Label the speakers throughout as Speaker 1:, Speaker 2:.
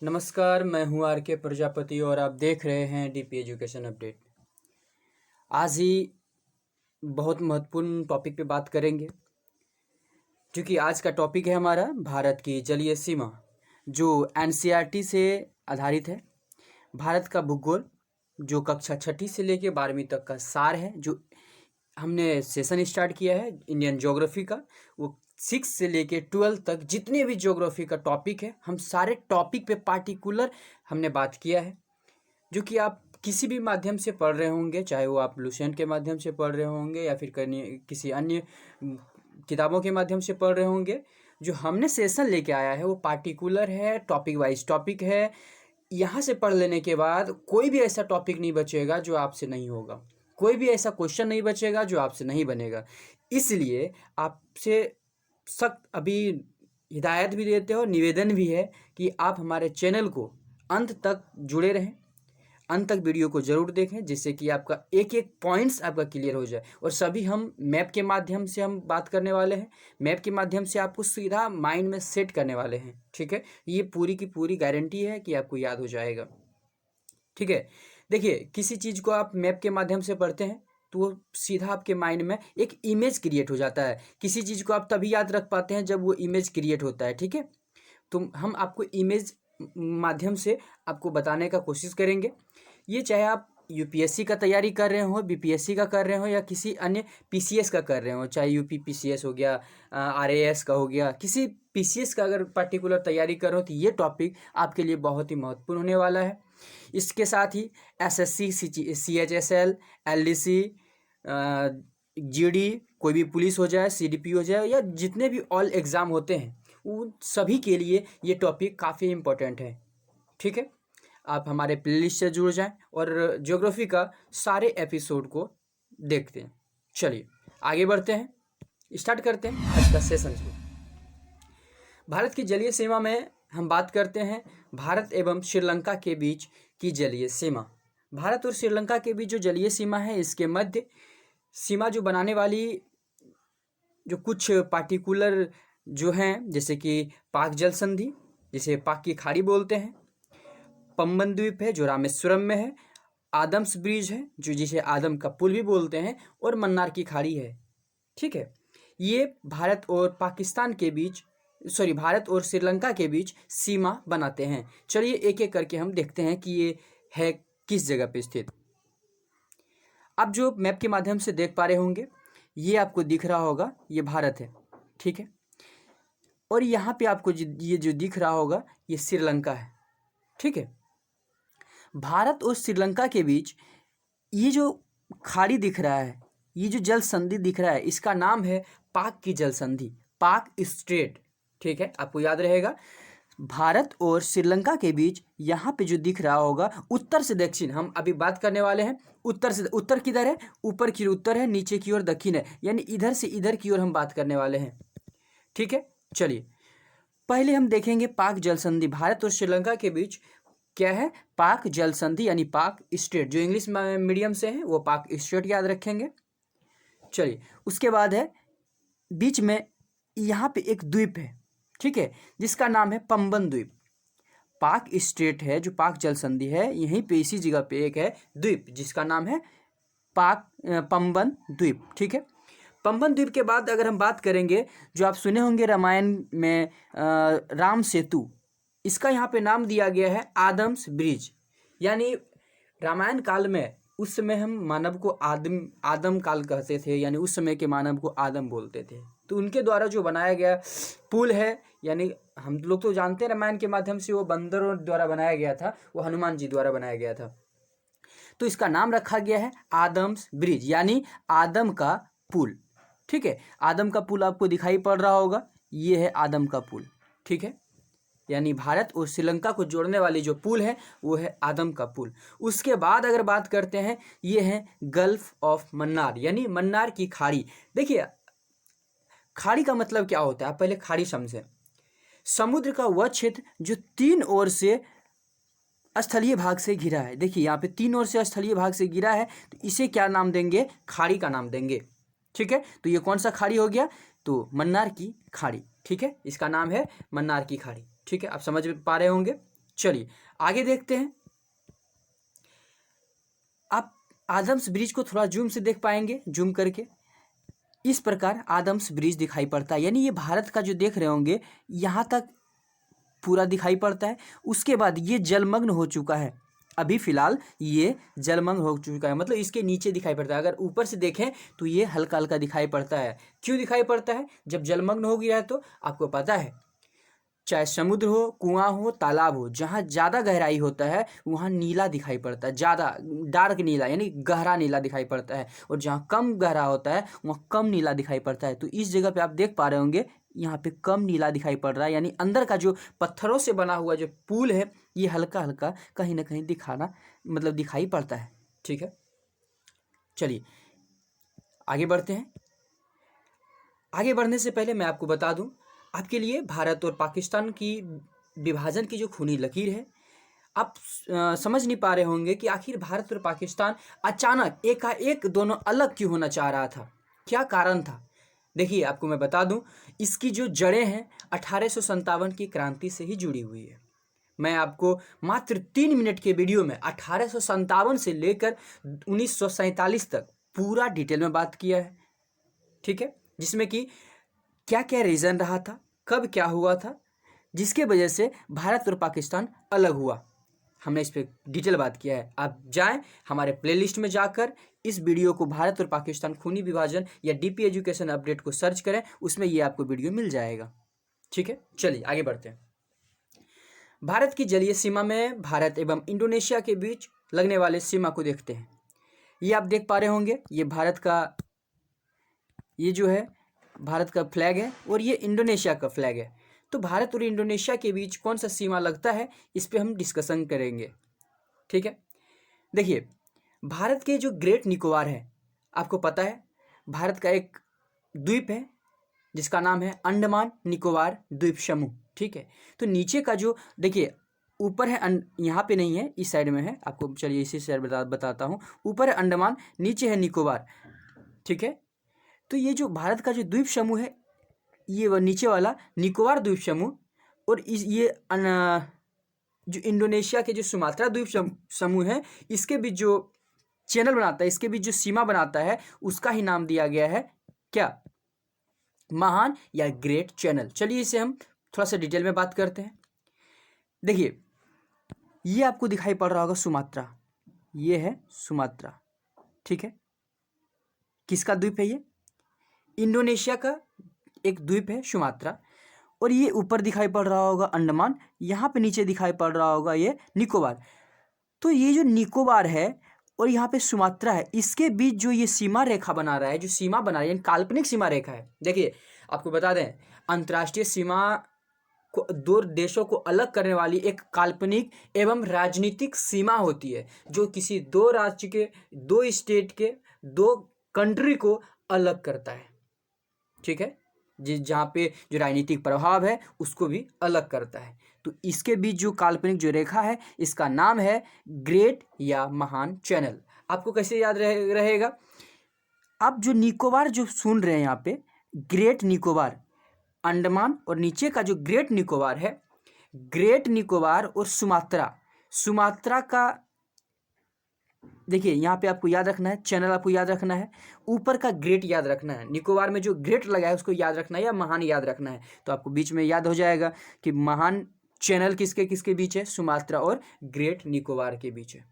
Speaker 1: नमस्कार, मैं हूं आर के प्रजापति और आप देख रहे हैं डीपी एजुकेशन अपडेट। आज ही बहुत महत्वपूर्ण टॉपिक पे बात करेंगे, क्योंकि आज का टॉपिक है हमारा भारत की जलीय सीमा, जो एनसीईआरटी से आधारित है। भारत का भूगोल जो कक्षा 6ठी से लेकर 12वीं तक का सार है, जो हमने सेशन स्टार्ट किया है इंडियन ज्योग्राफी का। वो 6 से लेके 12 तक जितने भी ज्योग्राफी का टॉपिक है, हम सारे टॉपिक पे पार्टिकुलर हमने बात किया है, जो कि आप किसी भी माध्यम से पढ़ रहे होंगे, चाहे वो आप लुसेंट के माध्यम से पढ़ रहे होंगे या फिर किसी अन्य किताबों के माध्यम से पढ़ रहे होंगे। जो हमने सेशन लेके आया है वो पार्टिकुलर है, टॉपिक वाइज टॉपिक है। यहाँ से पढ़ लेने के बाद कोई भी ऐसा टॉपिक नहीं बचेगा जो आपसे नहीं होगा, कोई भी ऐसा क्वेश्चन नहीं बचेगा जो आपसे नहीं बनेगा। इसलिए आपसे सख्त अभी हिदायत भी देते हो, निवेदन भी है कि आप हमारे चैनल को अंत तक जुड़े रहें, अंत तक वीडियो को जरूर देखें, जिससे कि आपका एक एक पॉइंट्स आपका क्लियर हो जाए। और सभी हम मैप के माध्यम से हम बात करने वाले हैं, मैप के माध्यम से आपको सीधा माइंड में सेट करने वाले हैं। ठीक है, ये पूरी की पूरी गारंटी है कि आपको याद हो जाएगा। ठीक है, देखिए, किसी चीज़ को आप मैप के माध्यम से पढ़ते हैं तो वो सीधा आपके माइंड में एक इमेज क्रिएट हो जाता है। किसी चीज़ को आप तभी याद रख पाते हैं जब वो इमेज क्रिएट होता है। ठीक है, तो हम आपको इमेज माध्यम से आपको बताने का कोशिश करेंगे। ये चाहे आप यूपीएससी का तैयारी कर रहे हो, बीपीएससी का कर रहे हो, या किसी अन्य पीसीएस का कर रहे हो, चाहे यूपी पीसीएस हो गया, आरएएस का हो गया, किसी पीसीएस का अगर पर्टिकुलर तैयारी कर रहे हो तो ये टॉपिक आपके लिए बहुत ही महत्वपूर्ण होने वाला है। इसके साथ ही एसएससी, सीएचएसएल, एलडीसी, जीडी, कोई भी पुलिस हो जाए, सीडीपी हो जाए, या जितने भी ऑल एग्ज़ाम होते हैं उन सभी के लिए ये टॉपिक काफ़ी इम्पोर्टेंट है। ठीक है, आप हमारे प्लेलिस्ट से जुड़ जाएं और ज्योग्राफी का सारे एपिसोड को देखते हैं। चलिए आगे बढ़ते हैं, स्टार्ट करते हैं आज का सेशन को। भारत की जलीय सीमा में हम बात करते हैं भारत एवं श्रीलंका के बीच की जलीय सीमा। भारत और श्रीलंका के बीच जो जलीय सीमा है, इसके मध्य सीमा जो बनाने वाली जो कुछ पार्टिकुलर जो हैं, जैसे कि पाक जल संधि, जिसे पाक की खाड़ी बोलते हैं, पंबन द्वीप है जो रामेश्वरम में है, आदम्स ब्रिज है जो जिसे आदम का पुल भी बोलते हैं, और मन्नार की खाड़ी है। ठीक है, ये भारत और पाकिस्तान के बीच, भारत और श्रीलंका के बीच सीमा बनाते हैं। चलिए एक एक करके हम देखते हैं कि ये है किस जगह पे स्थित। आप जो मैप के माध्यम से देख पा रहे होंगे, ये आपको दिख रहा होगा, ये भारत है। ठीक है, और यहाँ पे आपको ये जो दिख रहा होगा, ये श्रीलंका है। ठीक है, भारत और श्रीलंका के बीच ये जो खाड़ी दिख रहा है, ये जो जल संधि दिख रहा है, इसका नाम है पाक की जल संधि, पाक स्ट्रेट। ठीक है, आपको याद रहेगा, भारत और श्रीलंका के बीच यहाँ पे जो दिख रहा होगा, उत्तर से दक्षिण हम अभी बात करने वाले हैं। उत्तर से उत्तर किधर है, ऊपर की ओर उत्तर है, नीचे की ओर दक्षिण है, यानी इधर से इधर की ओर हम बात करने वाले हैं। ठीक है, चलिए पहले हम देखेंगे पाक जल संधि। भारत और श्रीलंका के बीच क्या है, पाक जल संधि यानी पाक स्ट्रेट। जो इंग्लिश मीडियम से है वो पाक स्ट्रेट याद रखेंगे। चलिए, उसके बाद है बीच में यहाँ पे एक द्वीप है, ठीक है, जिसका नाम है पंबन द्वीप। पाक स्ट्रेट है जो पाक जल संधि है, यहीं पे इसी जगह पे एक है द्वीप जिसका नाम है पंबन द्वीप। ठीक है, पंबन द्वीप के बाद अगर हम बात करेंगे, जो आप सुने होंगे रामायण में राम सेतु, इसका यहाँ पे नाम दिया गया है आदम्स ब्रिज। यानी रामायण काल में उस समय हम मानव को आदम काल कहते थे, यानी उस समय के मानव को आदम बोलते थे। तो उनके द्वारा जो बनाया गया पुल है, यानी हम लोग तो जानते हैं रामायण के माध्यम से वो बंदरों द्वारा बनाया गया था, वो हनुमान जी द्वारा बनाया गया था, तो इसका नाम रखा गया है आदम्स ब्रिज, यानी आदम का पुल। ठीक है, आदम का पुल आपको दिखाई पड़ रहा होगा, ये है आदम का पुल। ठीक है, यानी भारत और श्रीलंका को जोड़ने वाली जो पुल है वो है आदम का पुल। उसके बाद अगर बात करते हैं, ये है गल्फ ऑफ मन्नार, यानी मन्नार की खाड़ी। देखिए, खाड़ी का मतलब क्या होता है, आप पहले खाड़ी समझें। समुद्र का वह क्षेत्र जो 3 ओर से स्थलीय भाग से घिरा है। देखिए, यहाँ पे 3 ओर से स्थलीय भाग से घिरा है, तो इसे क्या नाम देंगे, खाड़ी का नाम देंगे। ठीक है, तो ये कौन सा खाड़ी हो गया, तो मन्नार की खाड़ी। ठीक है, इसका नाम है मन्नार की खाड़ी। ठीक है, आप समझ पा रहे होंगे। चलिए आगे देखते हैं। आप आदम्स ब्रिज को थोड़ा जूम से देख पाएंगे, जूम करके इस प्रकार आदम्स ब्रिज दिखाई पड़ता है, यानी ये भारत का जो देख रहे होंगे यहाँ तक पूरा दिखाई पड़ता है। उसके बाद ये जलमग्न हो चुका है, अभी फिलहाल ये जलमग्न हो चुका है, मतलब इसके नीचे दिखाई पड़ता है। अगर ऊपर से देखें तो ये हल्का हल्का दिखाई पड़ता है। क्यों दिखाई पड़ता है? जब जलमग्न हो गया है तो आपको पता है, चाहे समुद्र हो, कुआं हो, तालाब हो, जहाँ ज़्यादा गहराई होता है वहाँ नीला दिखाई पड़ता है, ज़्यादा डार्क नीला यानी गहरा नीला दिखाई पड़ता है, और जहाँ कम गहरा होता है वहाँ कम नीला दिखाई पड़ता है। तो इस जगह पे आप देख पा रहे होंगे यहाँ पे कम नीला दिखाई पड़ रहा है, यानी अंदर का जो पत्थरों से बना हुआ जो पुल है ये हल्का हल्का कहीं ना कहीं दिखाई पड़ता है। ठीक है, चलिए आगे बढ़ते हैं। आगे बढ़ने से पहले मैं आपको बता दूं, आपके लिए भारत और पाकिस्तान की विभाजन की जो खूनी लकीर है, आप समझ नहीं पा रहे होंगे कि आखिर भारत और पाकिस्तान अचानक एकाएक दोनों अलग क्यों होना चाह रहा था, क्या कारण था। देखिए आपको मैं बता दूं, इसकी जो जड़ें हैं 1857 की क्रांति से ही जुड़ी हुई है। मैं आपको मात्र 3 मिनट के वीडियो में 1857 से लेकर 1947 तक पूरा डिटेल में बात किया है। ठीक है, जिसमें कि क्या क्या रीज़न रहा था, कब क्या हुआ था, जिसके वजह से भारत और पाकिस्तान अलग हुआ, हमने इस पर डिटेल बात किया है। आप जाएं हमारे प्लेलिस्ट में जाकर इस वीडियो को भारत और पाकिस्तान खूनी विभाजन या डीपी एजुकेशन अपडेट को सर्च करें, उसमें ये आपको वीडियो मिल जाएगा। ठीक है, चलिए आगे बढ़ते हैं। भारत की जलीय सीमा में भारत एवं इंडोनेशिया के बीच लगने वाले सीमा को देखते हैं। ये आप देख पा रहे होंगे, ये भारत का, ये जो है भारत का फ्लैग है और ये इंडोनेशिया का फ्लैग है। तो भारत और इंडोनेशिया के बीच कौन सा सीमा लगता है, इस पे हम डिस्कशन करेंगे। ठीक है, देखिए भारत के जो ग्रेट निकोबार है, आपको पता है भारत का एक द्वीप है जिसका नाम है अंडमान निकोबार द्वीप समूह। ठीक है, तो नीचे का जो देखिए ऊपर है, यहाँ पे नहीं है, इस साइड में है, आपको चलिए इसी साइड बताता हूँ। ऊपर है अंडमान, नीचे है निकोबार। ठीक है, तो ये जो भारत का जो द्वीप समूह है, ये नीचे वाला निकोबार द्वीप समूह, और ये जो इंडोनेशिया के जो सुमात्रा द्वीप समूह है, इसके बीच जो चैनल बनाता है, इसके बीच जो सीमा बनाता है, उसका ही नाम दिया गया है क्या, महान या ग्रेट चैनल। चलिए इसे हम थोड़ा सा डिटेल में बात करते हैं। देखिए ये आपको दिखाई पड़ रहा होगा सुमात्रा, ये है सुमात्रा। ठीक है, किसका द्वीप है ये, इंडोनेशिया का एक द्वीप है सुमात्रा। और ये ऊपर दिखाई पड़ रहा होगा अंडमान, यहाँ पे नीचे दिखाई पड़ रहा होगा ये निकोबार। तो ये जो निकोबार है और यहाँ पे सुमात्रा है, इसके बीच जो ये सीमा रेखा बना रहा है, जो सीमा बना रही है काल्पनिक सीमा रेखा है। देखिए आपको बता दें, अंतर्राष्ट्रीय सीमा को दो देशों को अलग करने वाली एक काल्पनिक एवं राजनीतिक सीमा होती है, जो किसी दो राज्य के, दो स्टेट के, दो कंट्री को अलग करता है। ठीक है, जहाँ पे जो राजनीतिक प्रभाव है उसको भी अलग करता है। तो इसके बीच जो काल्पनिक जो रेखा है, इसका नाम है ग्रेट या महान चैनल। आपको कैसे याद रहेगा, आप जो निकोबार जो सुन रहे हैं यहाँ पे, ग्रेट निकोबार, अंडमान और नीचे का जो ग्रेट निकोबार है, ग्रेट निकोबार और सुमात्रा का देखिए यहाँ पे आपको याद रखना है, चैनल आपको याद रखना है, ऊपर का ग्रेट याद रखना है, निकोबार में जो ग्रेट लगा है उसको याद रखना है, या महान याद रखना है। तो आपको बीच में याद हो जाएगा कि महान चैनल किसके किसके बीच है, सुमात्रा और ग्रेट निकोबार के बीच है।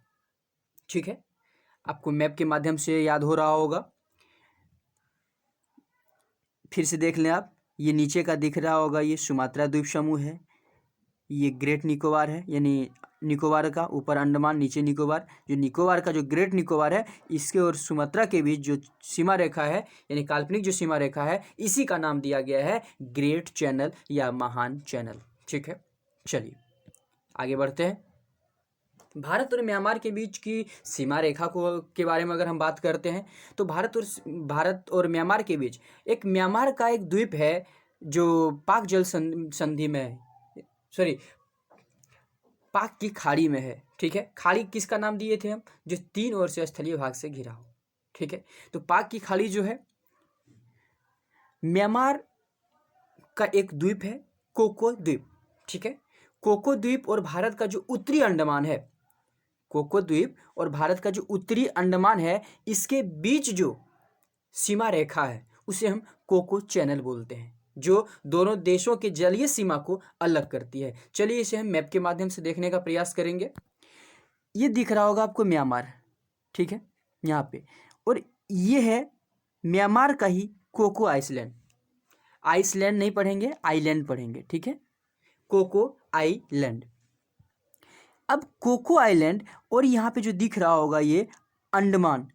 Speaker 1: ठीक है, आपको मैप के माध्यम से याद हो रहा होगा, फिर से देख लें आप। ये नीचे का दिख रहा होगा, ये सुमात्रा द्वीप समूह है, ये ग्रेट निकोबार है, यानी निकोबार का ऊपर अंडमान नीचे निकोबार। जो निकोबार का जो ग्रेट निकोबार है, इसके और सुमात्रा के बीच जो सीमा रेखा है, यानी काल्पनिक जो सीमा रेखा है, इसी का नाम दिया गया है ग्रेट चैनल या महान चैनल। ठीक है, चलिए आगे बढ़ते हैं। भारत और म्यांमार के बीच की सीमा रेखा को के बारे में अगर हम बात करते हैं, तो भारत और म्यांमार के बीच एक म्यांमार का एक द्वीप है जो पाक जल संधि में है, सॉरी पाक की खाड़ी में है। ठीक है, खाड़ी किसका नाम दिए थे हम, जो 3 ओर से स्थलीय भाग से घिरा हो। ठीक है, तो पाक की खाड़ी जो है म्यांमार का एक द्वीप है, कोको द्वीप। ठीक है, कोको द्वीप और भारत का जो उत्तरी अंडमान है, कोको द्वीप और भारत का जो उत्तरी अंडमान है, इसके बीच जो सीमा रेखा है उसे हम कोको चैनल बोलते हैं, जो दोनों देशों के जलीय सीमा को अलग करती है। चलिए इसे हम मैप के माध्यम से देखने का प्रयास करेंगे। ये दिख रहा होगा आपको म्यांमार, ठीक है, यहाँ पे, और ये है म्यांमार का ही कोको आइसलैंड। आइसलैंड नहीं पढ़ेंगे, आइलैंड पढ़ेंगे, ठीक है, कोको आइलैंड। अब कोको आइलैंड और यहाँ पे जो दिख रहा होगा ये अंडमान,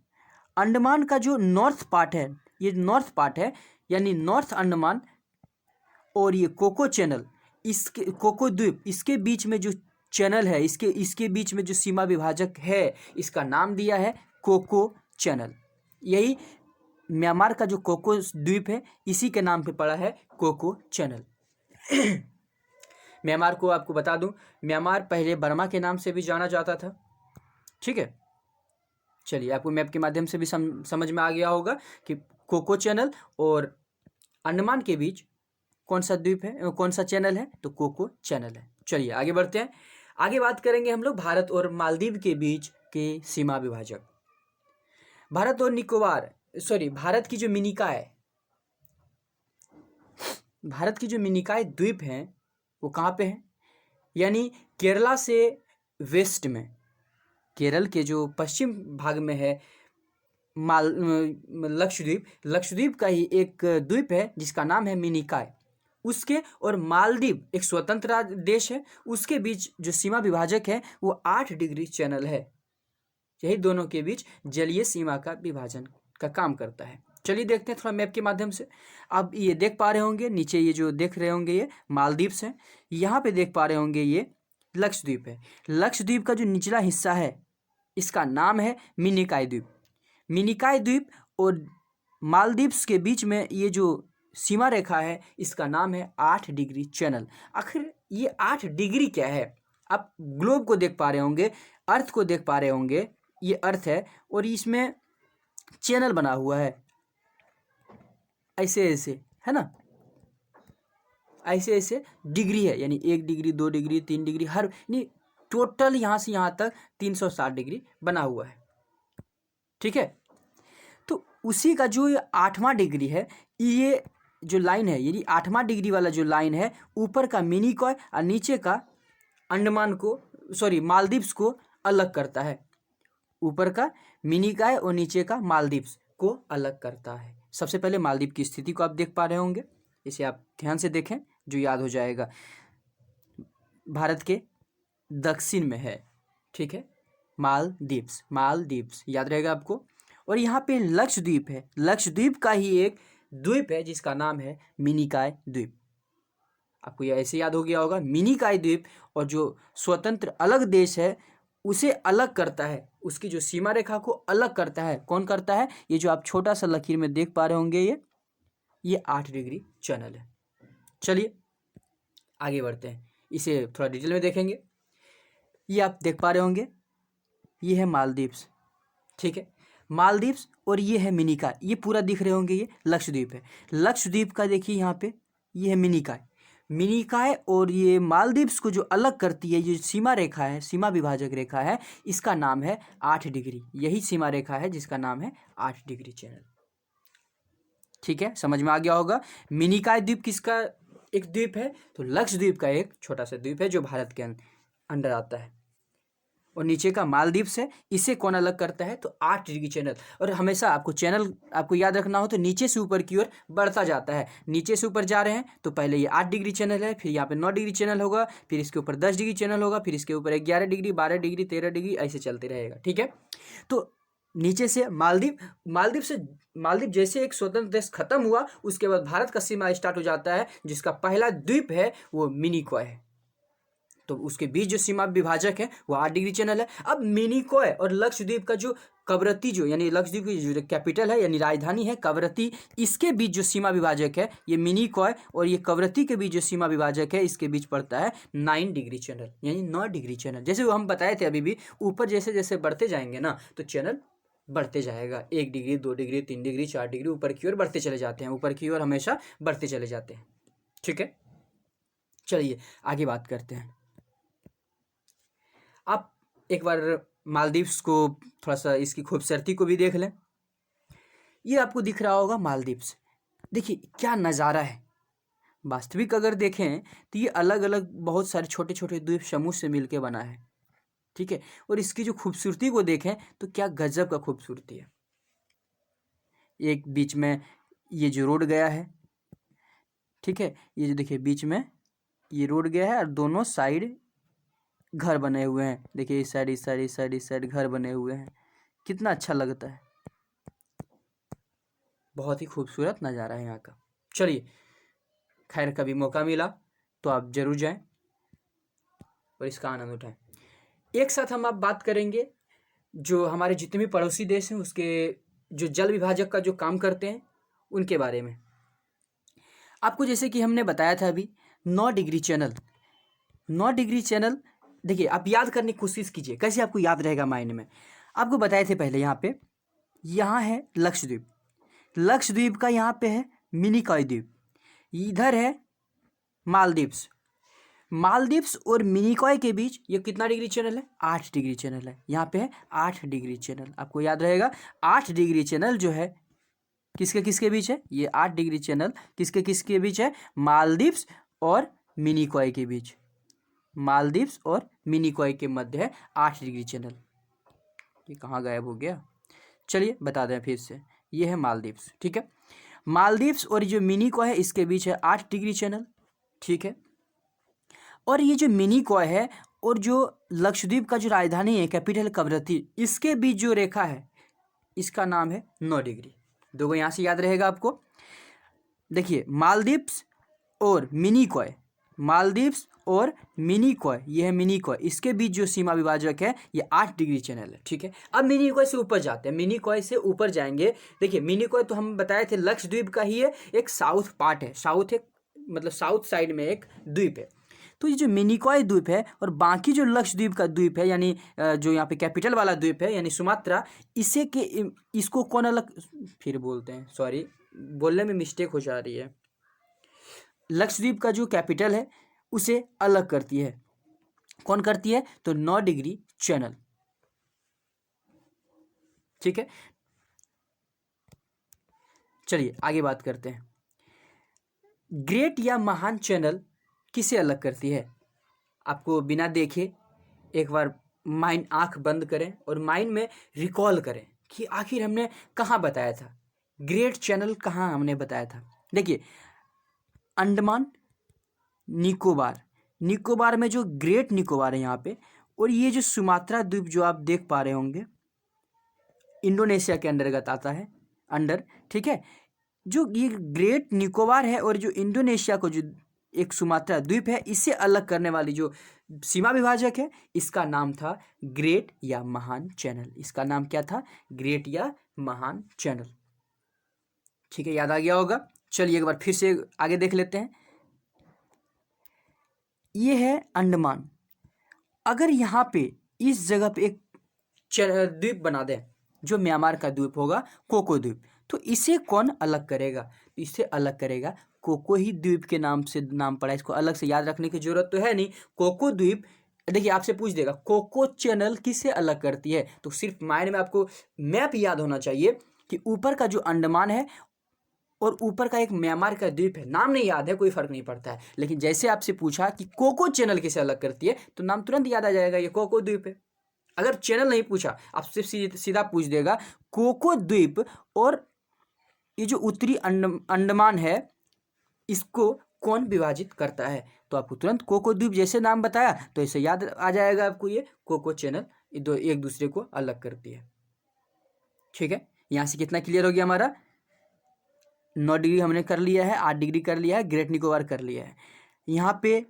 Speaker 1: अंडमान का जो नॉर्थ पार्ट है, ये नॉर्थ पार्ट है यानी नॉर्थ अंडमान, और ये कोको चैनल, इसके कोको द्वीप, इसके बीच में जो चैनल है, इसके बीच में जो सीमा विभाजक है, इसका नाम दिया है कोको चैनल। यही म्यांमार का जो कोको द्वीप है, इसी के नाम पे पड़ा है कोको चैनल। म्यांमार को आपको बता दूं, म्यांमार पहले बर्मा के नाम से भी जाना जाता था, ठीक है। चलिए, आपको मैप के माध्यम से भी समझ में आ गया होगा कि कोको चैनल और अंडमान के बीच कौन सा द्वीप है, कौन सा चैनल है, तो कोको चैनल है। चलिए आगे बढ़ते हैं। आगे बात करेंगे हम लोग भारत और मालदीव के बीच के सीमा विभाजक। भारत और निकोबार, भारत की जो मिनिकाय, भारत की जो मिनिकाय द्वीप हैं वो कहाँ पे हैं, यानी केरला से वेस्ट में, केरल के जो पश्चिम भाग में है लक्षद्वीप, लक्षद्वीप का ही एक द्वीप है जिसका नाम है मिनिकाय, उसके और मालदीव एक स्वतंत्र देश है, उसके बीच जो सीमा विभाजक है वो 8 डिग्री चैनल है। यही दोनों के बीच जलीय सीमा का विभाजन का काम करता है। चलिए देखते हैं थोड़ा मैप के माध्यम से। अब ये देख पा रहे होंगे नीचे, ये जो देख रहे होंगे ये मालदीव है, यहाँ पे देख पा रहे होंगे ये लक्षद्वीप है। लक्षद्वीप का जो निचला हिस्सा है इसका नाम है मिनिकाय द्वीप। मिनिकाय द्वीप और मालदीव्स के बीच में ये जो सीमा रेखा है इसका नाम है 8 डिग्री चैनल। आखिर ये 8 डिग्री क्या है? आप ग्लोब को देख पा रहे होंगे, अर्थ को देख पा रहे होंगे, ये अर्थ है और इसमें चैनल बना हुआ है ऐसे ऐसे, है ना, ऐसे ऐसे डिग्री है, यानी 1 डिग्री 2 डिग्री 3 डिग्री, हर नहीं टोटल यहाँ से यहाँ तक 360 डिग्री बना हुआ है, ठीक है। तो उसी का जो 8वां डिग्री है, ये जो लाइन है, यानी 8वां डिग्री वाला जो लाइन है, ऊपर का मिनिकॉय और नीचे का अंडमान को, मालदीव्स को अलग करता है। ऊपर का मिनिकॉय और नीचे का मालदीव्स को अलग करता है। सबसे पहले मालदीव की स्थिति को आप देख पा रहे होंगे, इसे आप ध्यान से देखें जो याद हो जाएगा। भारत के दक्षिण में है, ठीक है, मालदीव्स, मालदीव्स याद रहेगा आपको। और यहाँ पे लक्षद्वीप है, लक्षद्वीप का ही एक द्वीप है जिसका नाम है मिनिकॉय द्वीप। आपको यह ऐसे याद हो गया होगा, मिनिकॉय द्वीप और जो स्वतंत्र अलग देश है उसे अलग करता है, उसकी जो सीमा रेखा को अलग करता है। कौन करता है? ये जो आप छोटा सा लकीर में देख पा रहे होंगे, ये 8 डिग्री चैनल है। चलिए आगे बढ़ते हैं, इसे थोड़ा डिटेल में देखेंगे। ये आप देख पा रहे होंगे, ये है मालदीव्स, ठीक है, मालदीव्स, और ये है मिनिकॉय, ये पूरा दिख रहे होंगे, ये लक्षद्वीप है। लक्षद्वीप का देखिए यहाँ पे ये है मिनिकॉय, मिनिकॉय और ये मालदीव्स को जो अलग करती है, ये सीमा रेखा है, सीमा विभाजक रेखा है, इसका नाम है 8 डिग्री। यही सीमा रेखा है जिसका नाम है 8 डिग्री चैनल, ठीक है, समझ में आ गया होगा। मिनिकॉय द्वीप किसका एक द्वीप है? तो लक्षद्वीप का एक छोटा सा द्वीप है जो भारत के अंडर आता है। और नीचे का मालदीव्स है, इसे कौन अलग करता है? तो 8 डिग्री चैनल। और हमेशा आपको चैनल आपको याद रखना हो तो नीचे से ऊपर की ओर बढ़ता जाता है। नीचे से ऊपर जा रहे हैं तो पहले ये 8 डिग्री चैनल है, फिर यहाँ पे 9 डिग्री चैनल होगा, फिर इसके ऊपर 10 डिग्री चैनल होगा, फिर इसके ऊपर 11 डिग्री 12 डिग्री 13 डिग्री ऐसे चलते रहेगा, ठीक है। तो नीचे से मालदीव जैसे एक स्वतंत्र देश खत्म हुआ, उसके बाद भारत का सीमा स्टार्ट हो जाता है, जिसका पहला द्वीप है वो मिनिकॉय है। तो उसके बीच जो सीमा विभाजक है वो 8 डिग्री चैनल है। अब मिनिकॉय और लक्षद्वीप का जो कवरत्ती, जो यानी लक्षद्वीप की जो कैपिटल है यानी राजधानी है कवरत्ती, इसके बीच जो सीमा विभाजक है, ये मिनिकॉय और ये कवरत्ती के बीच जो सीमा विभाजक है, इसके बीच पड़ता है 9 डिग्री चैनल, यानी 9 डिग्री चैनल। जैसे वो हम बताए थे अभी भी, ऊपर जैसे जैसे बढ़ते जाएंगे ना तो चैनल बढ़ते जाएगा, 1 डिग्री 2 डिग्री 3 डिग्री 4 डिग्री ऊपर की ओर बढ़ते चले जाते हैं, ऊपर की ओर हमेशा बढ़ते चले जाते हैं, ठीक है। चलिए आगे बात करते हैं। आप एक बार मालदीव्स को थोड़ा सा इसकी खूबसूरती को भी देख लें। ये आपको दिख रहा होगा मालदीव्स, देखिए क्या नज़ारा है। वास्तविक अगर देखें तो ये अलग अलग बहुत सारे छोटे छोटे द्वीप समूह से मिलके बना है, ठीक है। और इसकी जो खूबसूरती को देखें तो क्या गजब का खूबसूरती है। एक बीच में ये जो रोड गया है, ठीक है, ये जो देखिए बीच में ये रोड गया है और दोनों साइड घर बने हुए हैं। देखिए इस साइड इस साइड इस साइड इस साइड घर बने हुए हैं, कितना अच्छा लगता है। बहुत ही खूबसूरत नज़ारा है यहाँ का। चलिए खैर कभी मौका मिला तो आप जरूर जाएं और इसका आनंद उठाएं। एक साथ हम अब बात करेंगे जो हमारे जितने भी पड़ोसी देश हैं उसके जो जल विभाजक का जो काम करते हैं उनके बारे में। आपको जैसे कि हमने बताया था अभी 9 डिग्री चैनल, 9 डिग्री चैनल देखिए आप याद करने की कोशिश कीजिए कैसे आपको याद रहेगा माइंड में। आपको बताए थे पहले यहाँ है लक्षद्वीप, लक्षद्वीप का यहाँ पे है मिनिकॉय द्वीप, इधर है मालदीव्स, मालदीव्स और मिनिकॉय के बीच ये कितना डिग्री चैनल है, 8 डिग्री चैनल है। यहाँ पे है 8 डिग्री चैनल, आपको याद रहेगा 8 डिग्री चैनल जो है किसके किसके बीच है, ये 8 डिग्री चैनल किसके किसके बीच है, मालदीव्स और मिनिकॉय के बीच, मालदीव्स और मिनिकॉय के मध्य है 8 डिग्री चैनल। ये कहाँ गायब हो गया, चलिए बता दें फिर से, ये है मालदीव्स, ठीक है। मालदीव्स और जो मिनिकॉय है इसके बीच है 8 डिग्री चैनल, ठीक है। और ये जो मिनिकॉय है और जो लक्षद्वीप का जो राजधानी है कैपिटल कवरत्ती, इसके बीच जो रेखा है इसका नाम है 9 डिग्री। दो यहाँ से याद रहेगा आपको। देखिए मालदीव्स और मिनिकॉय, मालदीव्स और मिनिकॉय, ये है मिनिकॉय, इसके बीच जो सीमा विभाजक है ये 8 डिग्री चैनल है, ठीक है। अब मिनिकॉय से ऊपर जाते हैं, मिनिकॉय से ऊपर जाएंगे। देखिए मिनिकॉय तो हम बताए थे लक्षद्वीप का ही है एक साउथ पार्ट है, साउथ है मतलब साउथ साइड में एक द्वीप है। तो ये जो मिनिकॉय द्वीप है और बाकी जो लक्षद्वीप का द्वीप है यानी जो यहाँ पे कैपिटल वाला द्वीप है यानी सुमात्रा, इसे के इसको कौन अलग फिर बोलते हैं, सॉरी बोलने में मिस्टेक हो जा रही है, लक्षद्वीप का जो कैपिटल है उसे अलग करती है, कौन करती है, तो 9 डिग्री चैनल, ठीक है। चलिए आगे बात करते हैं। ग्रेट या महान चैनल किसे अलग करती है, आपको बिना देखे एक बार माइंड आंख बंद करें और माइंड में रिकॉल करें कि आखिर हमने कहाँ बताया था, ग्रेट चैनल कहाँ हमने बताया था। देखिए अंडमान निकोबार, निकोबार में जो ग्रेट निकोबार है यहाँ पे, और ये जो सुमात्रा द्वीप जो आप देख पा रहे होंगे इंडोनेशिया के अंतर्गत आता है अंडर, ठीक है। जो ये ग्रेट निकोबार है और जो इंडोनेशिया को जो एक सुमात्रा द्वीप है इसे अलग करने वाली जो सीमा विभाजक है इसका नाम था ग्रेट या महान चैनल, इसका नाम क्या था, ग्रेट या महान चैनल, ठीक है, याद आ गया होगा। चलिए एक बार फिर से आगे देख लेते हैं। ये है अंडमान, अगर यहाँ पे इस जगह पे एक द्वीप बना दें जो म्यांमार का द्वीप होगा कोको द्वीप, तो इसे कौन अलग करेगा, इसे अलग करेगा कोको ही द्वीप के नाम से नाम पड़ा, इसको अलग से याद रखने की जरूरत तो है नहीं, कोको द्वीप। देखिए आपसे पूछ देगा कोको चैनल किसे अलग करती है, तो सिर्फ माइंड में आपको मैप याद होना चाहिए कि ऊपर का जो अंडमान है और ऊपर का एक म्यांमार का द्वीप है, नाम नहीं याद है कोई फर्क नहीं पड़ता है, लेकिन जैसे आपसे पूछा कि कोको चैनल किसे अलग करती है तो नाम तुरंत याद आ जाएगा, ये कोको द्वीप है। अगर चैनल नहीं पूछा आपसे सीधा पूछ देगा कोको द्वीप और ये जो उत्तरी अंडमान है इसको कौन विभाजित करता है, तो आपको तुरंत कोको द्वीप जैसे नाम बताया तो इसे याद आ जाएगा आपको, ये कोको चैनल एक दूसरे को अलग करती है, ठीक है। यहाँ से कितना क्लियर हो गया हमारा, 9 डिग्री हमने कर लिया है, 8 डिग्री कर लिया है, ग्रेट निकोबार कर लिया है। यहाँ पे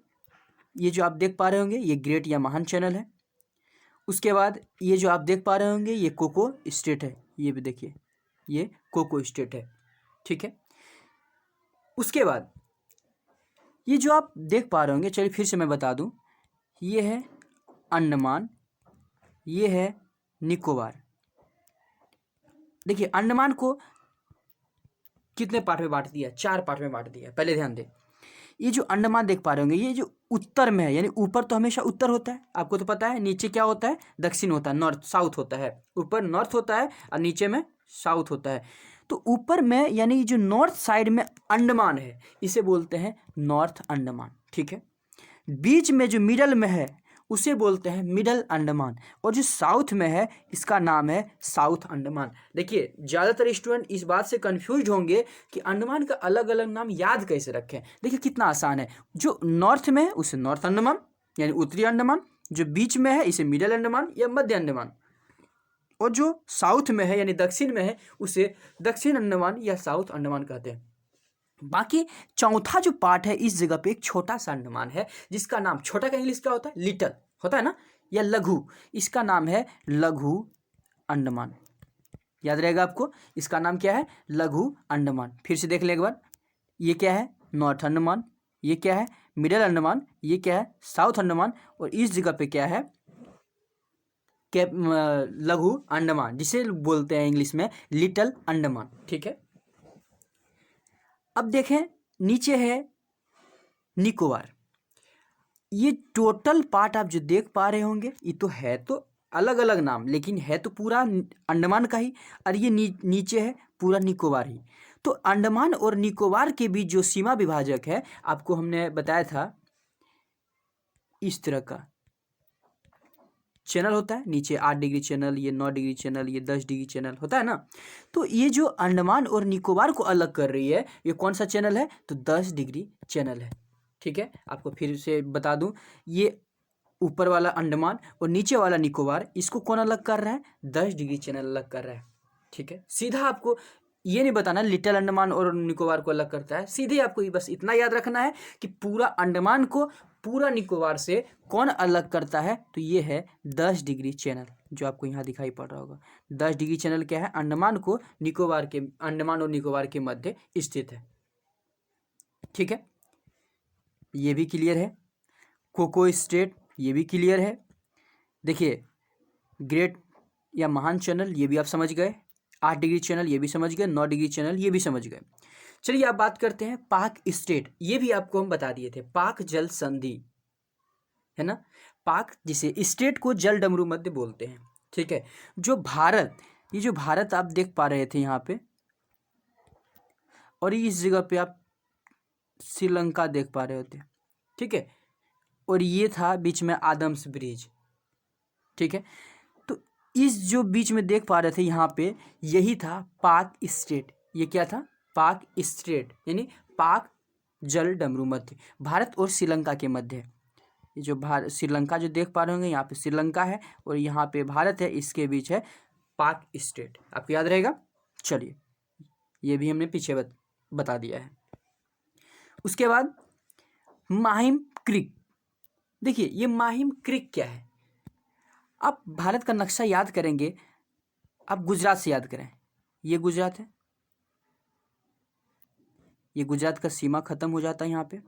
Speaker 1: ये जो आप देख पा रहे होंगे ये ग्रेट या महान चैनल है। उसके बाद ये जो आप देख पा रहे होंगे ये कोको स्टेट है, ये भी देखिए ये कोको स्टेट है, ठीक है। उसके बाद ये जो आप देख पा रहे होंगे, चलिए फिर से मैं बता दूं, ये है अंडमान, ये है निकोबार। देखिए अंडमान को कितने पार्ट में बांट दिया, 4 पार्ट में बांट दिया, पहले ध्यान दें। ये जो अंडमान देख पा रहे होंगे, ये जो उत्तर में है, यानी ऊपर तो हमेशा उत्तर होता है, आपको तो पता है। नीचे क्या होता है, दक्षिण होता है, नॉर्थ साउथ होता है। ऊपर नॉर्थ होता है और नीचे में साउथ होता है। तो ऊपर में यानी जो नॉर्थ साइड में अंडमान है, इसे बोलते हैं नॉर्थ अंडमान, ठीक है। बीच में जो मिडल में है उसे बोलते हैं मिडल अंडमान, और जो साउथ में है इसका नाम है साउथ अंडमान। देखिए ज़्यादातर स्टूडेंट इस बात से कंफ्यूज होंगे कि अंडमान का अलग अलग नाम याद कैसे रखें। देखिए कितना आसान है। जो नॉर्थ में है उसे नॉर्थ अंडमान यानी उत्तरी अंडमान, जो बीच में है इसे मिडल अंडमान या मध्य अंडमान, और जो साउथ में है यानी दक्षिण में है उसे दक्षिण अंडमान या साउथ अंडमान कहते हैं। बाकी चौथा जो पार्ट है इस जगह पे एक छोटा सा अंडमान है, जिसका नाम, छोटा का इंग्लिश क्या होता है, लिटल होता है ना, या लघु, इसका नाम है लघु अंडमान। याद रहेगा आपको, इसका नाम क्या है, लघु अंडमान। फिर से देख लें एक बार, ये क्या है, नॉर्थ अंडमान, ये क्या है, मिडल अंडमान, ये क्या है, साउथ अंडमान, और इस जगह पे क्या है, लघु अंडमान, जिसे बोलते हैं इंग्लिश में लिटिल अंडमान, ठीक है। अब देखें नीचे है निकोबार। ये टोटल पार्ट आप जो देख पा रहे होंगे, ये तो है तो अलग अलग नाम, लेकिन है तो पूरा अंडमान का ही, और ये नीचे है पूरा निकोबार ही। तो अंडमान और निकोबार के बीच जो सीमा विभाजक है, आपको हमने बताया था इस तरह का चैनल होता है, नीचे 8 डिग्री चैनल, ये 9 डिग्री चैनल, ये 10 डिग्री चैनल होता है ना। तो ये जो अंडमान और निकोबार को अलग कर रही है, ये कौन सा चैनल है, तो 10 डिग्री चैनल है, ठीक है। आपको फिर से बता दूं, ये ऊपर वाला अंडमान और नीचे वाला निकोबार, इसको कौन अलग कर रहा है, 10 डिग्री चैनल अलग कर रहा है, ठीक है। सीधा आपको ये नहीं बताना लिटिल अंडमान और निकोबार को अलग करता है, सीधे आपको बस इतना याद रखना है कि पूरा अंडमान को पूरा निकोबार से कौन अलग करता है, तो ये है 10 डिग्री चैनल, जो आपको यहाँ दिखाई पड़ रहा होगा। 10 डिग्री चैनल क्या है, अंडमान को निकोबार के, अंडमान और निकोबार के मध्य स्थित है, ठीक है। ये भी क्लियर है। कोको स्ट्रेट, ये भी क्लियर है। देखिए ग्रेट या महान चैनल, ये भी आप समझ गए। 8 डिग्री चैनल ये भी समझ गए, 9 डिग्री चैनल ये भी समझ गए। चलिए आप बात करते हैं पाक स्टेट, ये भी आपको हम बता दिए थे, पाक जल संधि है ना। पाक जिसे स्टेट को जल डमरू मध्य बोलते हैं, ठीक है। जो भारत, ये जो भारत आप देख पा रहे थे यहाँ पे, और इस जगह पे आप श्रीलंका देख पा रहे होते, ठीक है, और ये था बीच में आदम्स ब्रिज, ठीक है। तो इस जो बीच में देख पा रहे थे यहाँ पे, यही था पाक स्टेट। ये क्या था, पाक स्टेट यानी पाक जल डमरू मध्य, भारत और श्रीलंका के मध्य। ये जो भारत श्रीलंका जो देख पा रहे होंगे, यहाँ पे श्रीलंका है और यहाँ पे भारत है, इसके बीच है पाक स्टेट, आपको याद रहेगा। चलिए ये भी हमने पीछे बता दिया है। उसके बाद माहिम क्रीक। देखिए ये माहिम क्रीक क्या है, आप भारत का नक्शा याद करेंगे, आप गुजरात से याद करें, ये गुजरात है, ये गुजरात का सीमा खत्म हो जाता है यहाँ पे।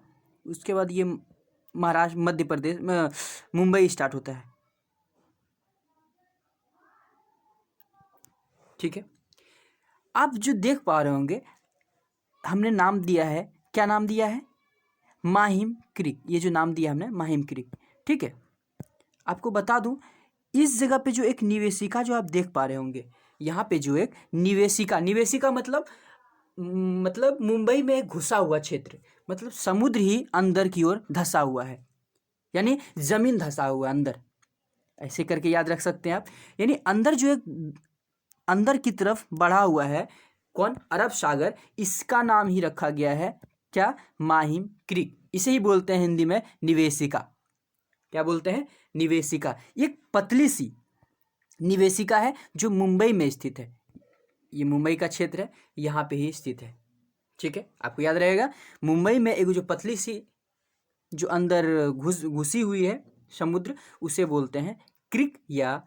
Speaker 1: उसके बाद ये महाराष्ट्र, मध्य प्रदेश, मुंबई स्टार्ट होता है, ठीक है। आप जो देख पा रहे होंगे, हमने नाम दिया है, क्या नाम दिया है, माहिम क्रीक, ये जो नाम दिया हमने माहिम क्रीक, ठीक है। आपको बता दूं, इस जगह पे जो एक निवेशिका जो आप देख पा रहे होंगे, यहाँ पे जो एक निवेशिका, निवेशिका मतलब मुंबई में घुसा हुआ क्षेत्र, मतलब समुद्र ही अंदर की ओर धंसा हुआ है, यानी जमीन धंसा हुआ है अंदर, ऐसे करके याद रख सकते हैं आप। यानी अंदर जो एक अंदर की तरफ बढ़ा हुआ है, कौन, अरब सागर, इसका नाम ही रखा गया है क्या, माहिम क्रीक। इसे ही बोलते हैं हिंदी में निवेशिका। क्या बोलते हैं, निवेशिका। एक पतली सी निवेशिका है जो मुंबई में स्थित है, ये मुंबई का क्षेत्र है, यहाँ पे ही स्थित है, ठीक है। आपको याद रहेगा, मुंबई में एक जो पतली सी जो अंदर घुसी हुई है समुद्र, उसे बोलते हैं क्रीक या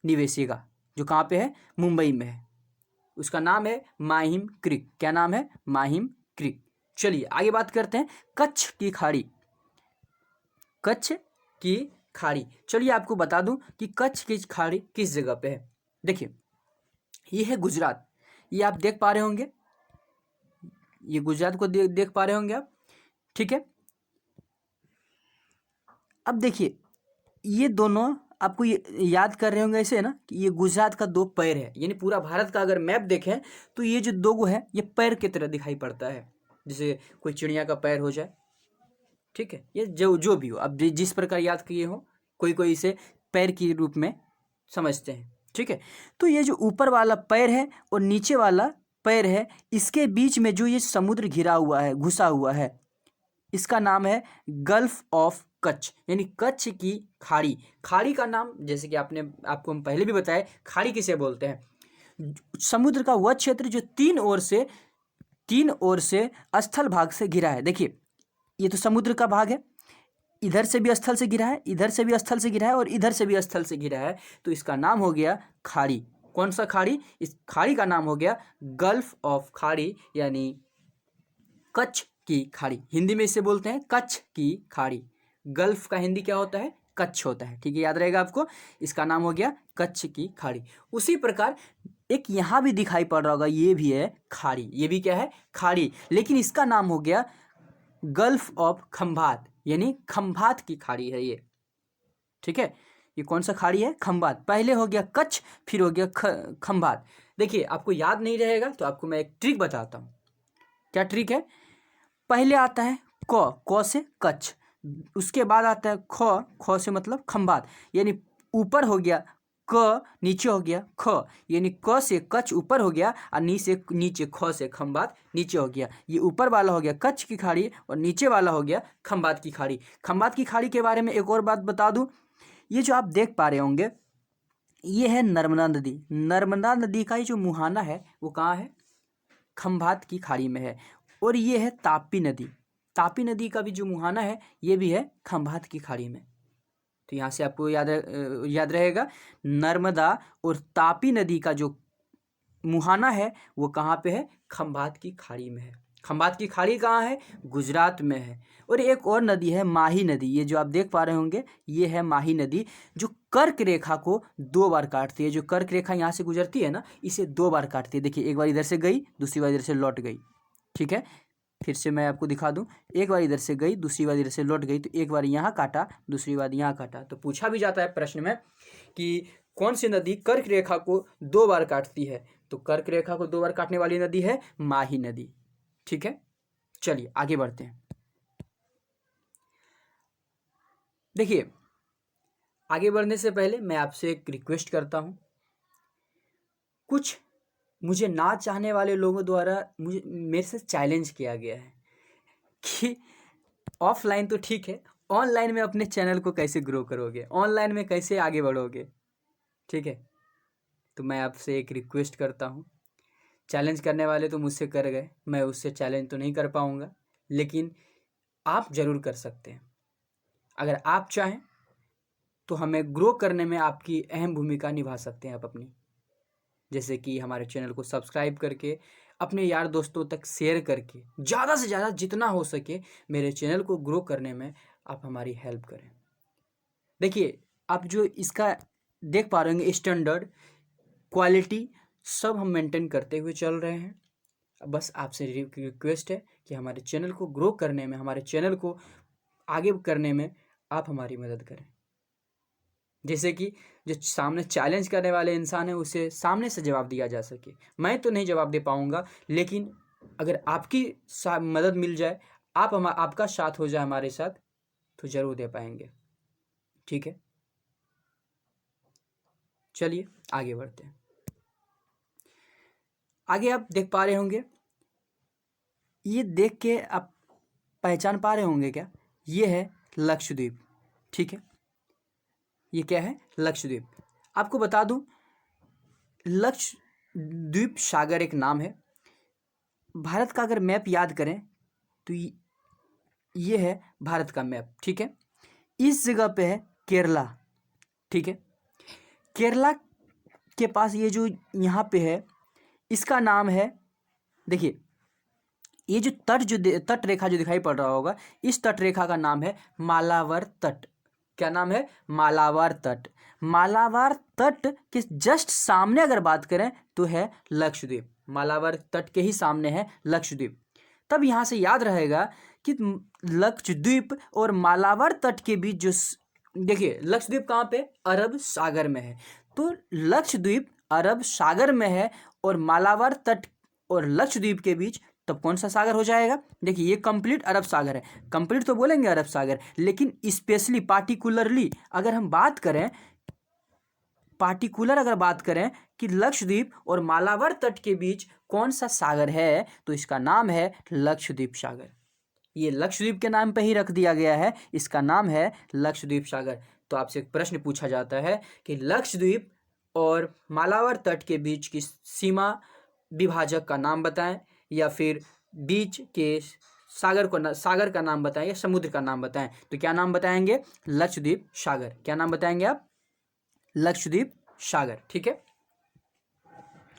Speaker 1: निवेशिका, जो कहाँ पे है, मुंबई में है, उसका नाम है माहिम क्रीक। क्या नाम है, माहिम क्रीक। चलिए आगे बात करते हैं कच्छ की खाड़ी, कच्छ की खाड़ी। चलिए आपको बता दूं कि कच्छ की खाड़ी किस जगह पे है। देखिए ये है गुजरात, ये आप देख पा रहे होंगे, ये गुजरात को देख पा रहे होंगे आप, ठीक है। अब देखिए ये दोनों आपको ये याद कर रहे होंगे ऐसे ना कि ये गुजरात का दो पैर है, यानी पूरा भारत का अगर मैप देखें तो ये जो दो गो है ये पैर की तरह दिखाई पड़ता है, जैसे कोई चिड़िया का पैर हो जाए। ठीक है, ये जो जो भी हो, अब जिस प्रकार याद किए हो, कोई कोई इसे पैर के रूप में समझते हैं। ठीक है, तो ये जो ऊपर वाला पैर है और नीचे वाला पैर है, इसके बीच में जो ये समुद्र घिरा हुआ है, घुसा हुआ है, इसका नाम है गल्फ ऑफ कच्छ, यानी कच्छ की खाड़ी। खाड़ी का नाम जैसे कि आपको हम पहले भी बताए, खाड़ी किसे बोलते हैं? समुद्र का वह क्षेत्र जो तीन ओर से स्थल भाग से घिरा है। देखिए ये तो समुद्र का भाग है, इधर से भी स्थल से घिरा है, इधर से भी स्थल से घिरा है और इधर से भी स्थल से घिरा है, तो इसका नाम हो गया खाड़ी। कौन सा खाड़ी? इस खाड़ी का नाम हो गया गल्फ ऑफ खाड़ी, यानी कच्छ की खाड़ी। हिंदी में इसे बोलते हैं कच्छ की खाड़ी। गल्फ का हिंदी क्या होता है? कच्छ होता है। ठीक है, याद रहेगा आपको, इसका नाम हो गया कच्छ की खाड़ी। उसी प्रकार एक यहाँ भी दिखाई पड़ रहा होगा, ये भी है खाड़ी, ये भी क्या है? खाड़ी, लेकिन इसका नाम हो गया गल्फ ऑफ खंभात, यानी खंभात की खाड़ी है ये। ठीक है, ये कौन सा खाड़ी है? खंभात। पहले हो गया कच्छ, फिर हो गया खंभात। देखिए आपको याद नहीं रहेगा तो आपको मैं एक ट्रिक बताता हूँ। क्या ट्रिक है? पहले आता है क से कच्छ, उसके बाद आता है ख से मतलब खंभात, यानी ऊपर हो गया क, नीचे हो गया ख, यानी क से कच्छ ऊपर हो गया और नीचे ख से खंभात नीचे हो गया। ये ऊपर वाला हो गया कच्छ की खाड़ी और नीचे वाला हो गया खंभात की खाड़ी। खंभात की खाड़ी के बारे में एक और बात बता दूं, ये जो आप देख पा रहे होंगे ये है नर्मदा नदी। नर्मदा नदी का ये जो मुहाना है वो कहाँ है? खंभात की खाड़ी में है। और ये है तापी नदी। तापी नदी का भी जो मुहाना है ये भी है खंभात की खाड़ी में। तो यहाँ से आपको याद रहेगा, नर्मदा और तापी नदी का जो मुहाना है वो कहाँ पे है? खंभात की खाड़ी में है। खंभात की खाड़ी कहाँ है? गुजरात में है। और एक और नदी है माही नदी, ये जो आप देख पा रहे होंगे ये है माही नदी, जो कर्क रेखा को दो बार काटती है। जो कर्क रेखा यहाँ से गुजरती है ना, इसे दो बार काटती है। देखिए एक बार इधर से गई, दूसरी बार इधर से लौट गई। ठीक है, फिर से मैं आपको दिखा दूं, एक बार इधर से गई, दूसरी बार इधर से लौट गई, तो एक बार यहाँ काटा, दूसरी बार यहाँ काटा। तो पूछा भी जाता है प्रश्न में कि कौन सी नदी कर्क रेखा को दो बार काटती है? तो कर्क रेखा को दो बार काटने वाली नदी है माही नदी। ठीक है, चलिए आगे बढ़ते हैं। देखिए आगे बढ़ने से पहले मैं आपसे एक रिक्वेस्ट करता हूं, कुछ मुझे ना चाहने वाले लोगों द्वारा मेरे से चैलेंज किया गया है कि ऑफलाइन तो ठीक है, ऑनलाइन में अपने चैनल को कैसे ग्रो करोगे, ऑनलाइन में कैसे आगे बढ़ोगे। ठीक है, तो मैं आपसे एक रिक्वेस्ट करता हूँ, चैलेंज करने वाले तो मुझसे कर गए, मैं उससे चैलेंज तो नहीं कर पाऊँगा, लेकिन आप ज़रूर कर सकते हैं। अगर आप चाहें तो हमें ग्रो करने में आपकी अहम भूमिका निभा सकते हैं आप अपनी, जैसे कि हमारे चैनल को सब्सक्राइब करके, अपने यार दोस्तों तक शेयर करके, ज़्यादा से ज़्यादा जितना हो सके मेरे चैनल को ग्रो करने में आप हमारी हेल्प करें। देखिए आप जो इसका देख पा रहे होंगे स्टैंडर्ड, क्वालिटी सब हम मेंटेन करते हुए चल रहे हैं। बस आपसे रिक्वेस्ट है कि हमारे चैनल को ग्रो करने में, हमारे चैनल को आगे करने में आप हमारी मदद करें। जैसे कि जो सामने चैलेंज करने वाले इंसान है उसे सामने से जवाब दिया जा सके। मैं तो नहीं जवाब दे पाऊँगा, लेकिन अगर आपकी मदद मिल जाए, आपका साथ हो जाए हमारे साथ, तो ज़रूर दे पाएंगे। ठीक है, चलिए आगे बढ़ते हैं। आगे आप देख पा रहे होंगे, ये देख के आप पहचान पा रहे होंगे क्या? ये है लक्षद्वीप। ठीक है, ये क्या है? लक्षद्वीप। आपको बता दूं, लक्षद्वीप सागर एक नाम है। भारत का अगर मैप याद करें तो ये है भारत का मैप। ठीक है, इस जगह पे है केरला। ठीक है, केरला के पास ये जो यहाँ पे है इसका नाम है, देखिए ये जो तट रेखा जो दिखाई पड़ रहा होगा, इस तट रेखा का नाम है मालाबार तट। क्या नाम है? मालाबार तट। मालाबार तट के जस्ट सामने अगर बात करें तो है लक्षद्वीप। मालाबार तट के ही सामने है लक्षद्वीप। तब यहाँ से याद रहेगा कि लक्षद्वीप और मालाबार तट के बीच जो देखिए लक्षद्वीप कहाँ पे, अरब सागर में है। तो लक्षद्वीप अरब सागर में है और मालाबार तट और लक्षद्वीप के बीच, तब कौन सा सागर हो जाएगा? देखिए ये कंप्लीट अरब सागर है, कंप्लीट तो बोलेंगे अरब सागर, लेकिन स्पेशली पार्टिकुलरली अगर हम बात करें, अगर बात करें कि लक्षद्वीप और मालाबार तट के बीच कौन सा सागर है, तो इसका नाम है लक्षद्वीप सागर। ये लक्षद्वीप के नाम पे ही रख दिया गया है, इसका नाम है लक्षद्वीप सागर। तो आपसे एक प्रश्न पूछा जाता है कि लक्षद्वीप और मालाबार तट के बीच की सीमा विभाजक का नाम बताएं, या फिर बीच के सागर का नाम बताएं या समुद्र का नाम बताएं। तो क्या नाम बताएंगे? लक्षद्वीप सागर। क्या नाम बताएंगे आप? लक्षद्वीप सागर। ठीक है,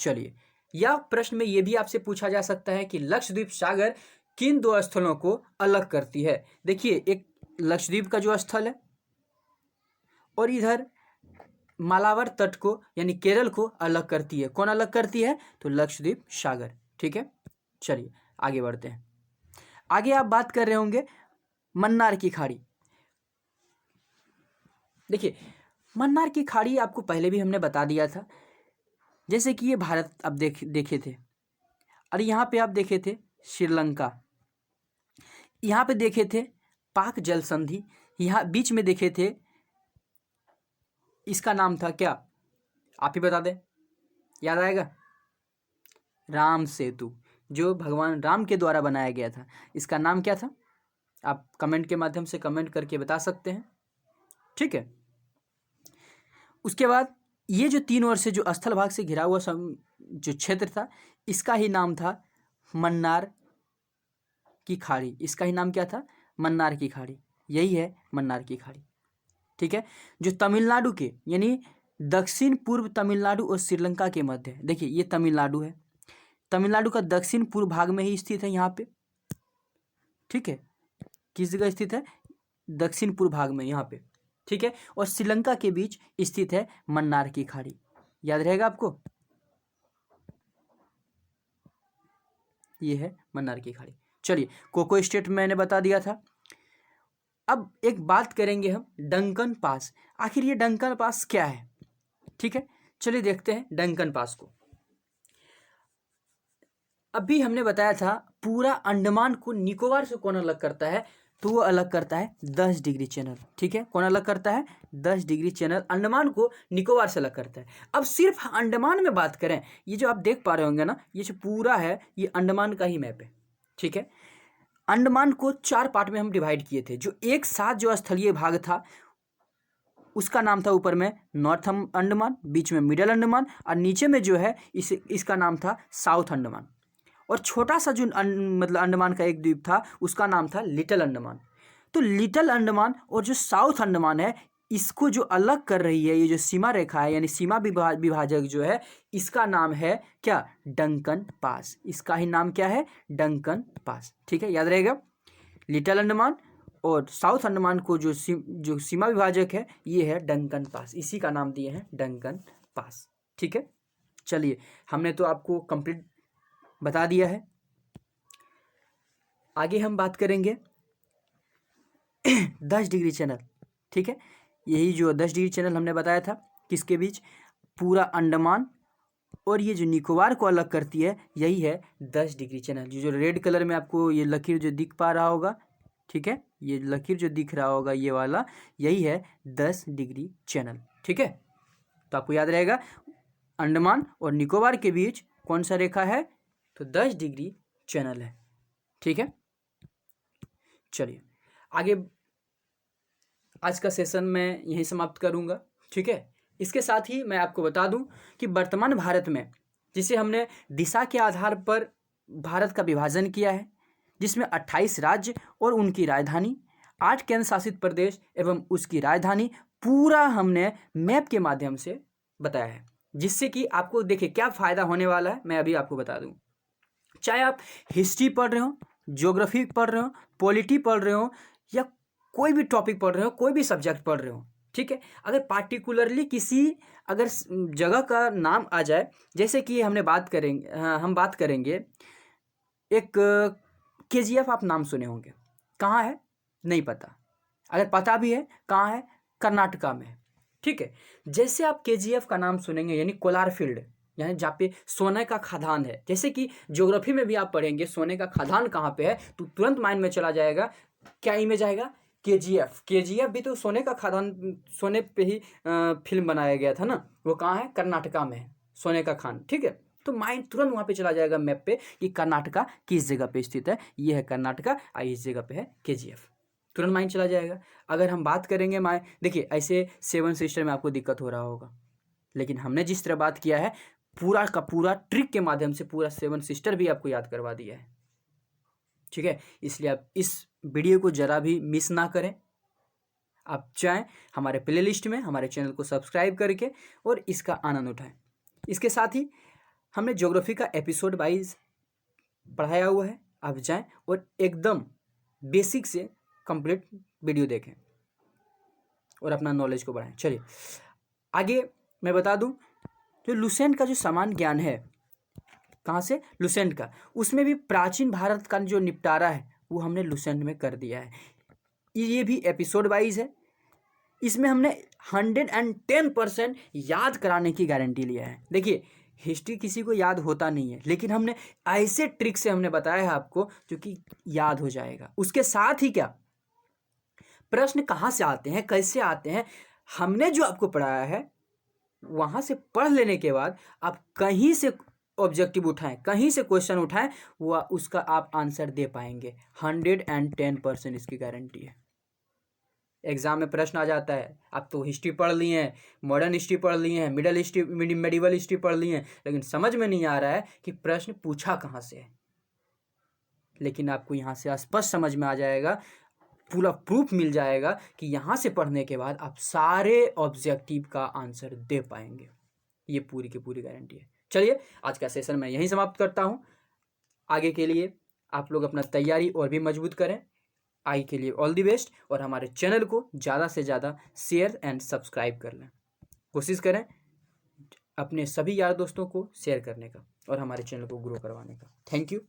Speaker 1: चलिए, या प्रश्न में यह भी आपसे पूछा जा सकता है कि लक्षद्वीप सागर किन दो स्थलों को अलग करती है। देखिए एक लक्षद्वीप का जो स्थल है और इधर मालाबार तट को यानी केरल को अलग करती है। कौन अलग करती है? तो लक्षद्वीप सागर। ठीक है, चलिए आगे बढ़ते हैं। आगे आप बात कर रहे होंगे मन्नार की खाड़ी। देखिए मन्नार की खाड़ी आपको पहले भी हमने बता दिया था, जैसे कि ये भारत आप देखे थे, और यहाँ पे आप देखे थे श्रीलंका, यहाँ पे देखे थे पाक जल संधि, यहाँ बीच में देखे थे, इसका नाम था क्या? आप ही बता दें, याद आएगा? राम सेतु, जो भगवान राम के द्वारा बनाया गया था, इसका नाम क्या था? आप कमेंट के माध्यम से कमेंट करके बता सकते हैं। ठीक है, उसके बाद ये जो 3 ओर से जो स्थल भाग से घिरा हुआ जो क्षेत्र था, इसका ही नाम था मन्नार की खाड़ी। इसका ही नाम क्या था? मन्नार की खाड़ी। यही है मन्नार की खाड़ी। ठीक है, जो तमिलनाडु के यानी दक्षिण पूर्व तमिलनाडु और श्रीलंका के मध्य है। देखिए ये तमिलनाडु है, तमिलनाडु का दक्षिण पूर्व भाग में ही स्थित है यहाँ पे। ठीक है, किस जगह स्थित है? दक्षिण पूर्व भाग में यहाँ पे। ठीक है, और श्रीलंका के बीच स्थित है मन्नार की खाड़ी। याद रहेगा आपको? ये है मन्नार की खाड़ी। चलिए, कोको स्टेट मैंने बता दिया था। अब एक बात करेंगे हम डंकन पास। आखिर ये डंकन पास क्या है? ठीक है, चलिए देखते हैं डंकन पास को। अभी हमने बताया था पूरा अंडमान को निकोबार से कौन अलग करता है, तो वो अलग करता है 10 डिग्री चैनल। ठीक है, कौन अलग करता है? 10 डिग्री चैनल अंडमान को निकोबार से अलग करता है। अब सिर्फ अंडमान में बात करें, ये जो आप देख पा रहे होंगे ना, ये जो पूरा है ये अंडमान का ही मैप है। ठीक है, अंडमान को 4 पार्ट में हम डिवाइड किए थे। जो एक साथ जो स्थलीय भाग था उसका नाम था ऊपर में नॉर्थ अंडमान, बीच में मिडल अंडमान, और नीचे में जो है इसका नाम था साउथ अंडमान। और छोटा सा जो मतलब अंडमान का एक द्वीप था उसका नाम था लिटिल अंडमान। तो लिटिल अंडमान और जो साउथ अंडमान है, इसको जो अलग कर रही है, ये जो सीमा रेखा है यानी सीमा विभाजक जो है, इसका नाम है क्या? Duncan pass. इसका ही नाम क्या है? Duncan pass. ठीक है, याद रहेगा। लिटिल अंडमान और साउथ अंडमान को जो सीमा विभाजक है ये है डंकन पास, इसी का नाम दिए हैं डंकन पास। ठीक है, चलिए हमने तो आपको कंप्लीट बता दिया है। आगे हम बात करेंगे 10 डिग्री चैनल। ठीक है, यही जो 10 डिग्री चैनल हमने बताया था, किसके बीच? पूरा अंडमान और ये जो निकोबार को अलग करती है, यही है 10 डिग्री चैनल। जो रेड कलर में आपको ये लकीर जो दिख पा रहा होगा, ठीक है, ये लकीर जो दिख रहा होगा ये वाला, यही है 10 डिग्री चैनल। ठीक है, तो आपको याद रहेगा अंडमान और निकोबार के बीच कौन सा रेखा है? तो 10 डिग्री चैनल है। ठीक है, चलिए आगे आज का सेशन मैं यहीं समाप्त करूंगा। ठीक है, इसके साथ ही मैं आपको बता दूं कि वर्तमान भारत में, जिसे हमने दिशा के आधार पर भारत का विभाजन किया है, जिसमें 28 राज्य और उनकी राजधानी, 8 केंद्र शासित प्रदेश एवं उसकी राजधानी, पूरा हमने मैप के माध्यम से बताया है, जिससे कि आपको देखिए क्या फ़ायदा होने वाला है मैं अभी आपको बता दूं। चाहे आप हिस्ट्री पढ़ रहे हो, ज्योग्राफी पढ़ रहे हो, पॉलिटी पढ़ रहे हो, या कोई भी टॉपिक पढ़ रहे हो, कोई भी सब्जेक्ट पढ़ रहे हो, ठीक है, अगर पार्टिकुलरली किसी अगर जगह का नाम आ जाए, जैसे कि हम बात करेंगे एक KGF आप नाम सुने होंगे। कहाँ है नहीं पता, अगर पता भी है कहाँ है, कर्नाटका में है। ठीक है, जैसे आप केजीएफ का नाम सुनेंगे यानी कोलार फील्ड, यानी जहाँ पे सोने का खदान है, जैसे कि ज्योग्राफी में भी आप पढ़ेंगे सोने का खदान कहाँ पे है, तो तुरंत माइंड में चला जाएगा, क्या इमेज आएगा, केजीएफ। केजीएफ भी तो सोने का खदान, सोने पे ही फिल्म बनाया गया था ना, वो कहाँ है, कर्नाटका में है सोने का खान। ठीक है, तो माइंड तुरंत वहाँ पे चला जाएगा मैप पे कि कर्नाटका किस जगह पे स्थित है, ये है कर्नाटका और इस जगह पे है केजीएफ, तुरंत माइंड चला जाएगा। अगर हम बात करेंगे देखिए ऐसे 7 सिस्टर में आपको दिक्कत हो रहा होगा, लेकिन हमने जिस तरह बात किया है पूरा का पूरा ट्रिक के माध्यम से पूरा 7 सिस्टर भी आपको याद करवा दिया है। ठीक है, इसलिए आप इस वीडियो को जरा भी मिस ना करें। आप चाहें हमारे प्लेलिस्ट में हमारे चैनल को सब्सक्राइब करके और इसका आनंद उठाएं। इसके साथ ही हमने ज्योग्राफी का एपिसोड वाइज पढ़ाया हुआ है, आप जाएं और एकदम बेसिक से कंप्लीट वीडियो देखें और अपना नॉलेज को बढ़ाएं। चलिए आगे मैं बता दूं, जो लुसेंट का जो सामान्य ज्ञान है, कहाँ से, लुसेंट का, उसमें भी प्राचीन भारत का जो निपटारा है वो हमने लुसेंट में कर दिया है। ये भी एपिसोड वाइज है, इसमें हमने 110% याद कराने की गारंटी लिया है। देखिए हिस्ट्री किसी को याद होता नहीं है, लेकिन हमने ऐसे ट्रिक से हमने बताया है आपको जो कि याद हो जाएगा। उसके साथ ही क्या, प्रश्न कहाँ से आते हैं, कैसे आते हैं, हमने जो आपको पढ़ाया है वहाँ से पढ़ लेने के बाद आप कहीं से ऑब्जेक्टिव उठाएं, कहीं से क्वेश्चन उठाएं, वह उसका आप आंसर दे पाएंगे। 110% इसकी गारंटी है। एग्जाम में प्रश्न आ जाता है, आप तो हिस्ट्री पढ़ लिए हैं, मॉडर्न हिस्ट्री पढ़ लिए हैं, मिडल हिस्ट्री, मेडिवल हिस्ट्री पढ़ लिए हैं, लेकिन समझ में नहीं आ रहा है कि प्रश्न पूछा कहाँ से है। लेकिन आपको यहाँ से स्पष्ट समझ में आ जाएगा, पूरा प्रूफ मिल जाएगा कि यहाँ से पढ़ने के बाद आप सारे ऑब्जेक्टिव का आंसर दे पाएंगे। ये पूरी की पूरी गारंटी है। चलिए आज का सेशन मैं यहीं समाप्त करता हूँ। आगे के लिए आप लोग अपना तैयारी और भी मजबूत करें। आगे के लिए ऑल द बेस्ट, और हमारे चैनल को ज़्यादा से ज़्यादा शेयर एंड सब्सक्राइब कर लें। कोशिश करें अपने सभी यार दोस्तों को शेयर करने का और हमारे चैनल को ग्रो करवाने का। Thank you.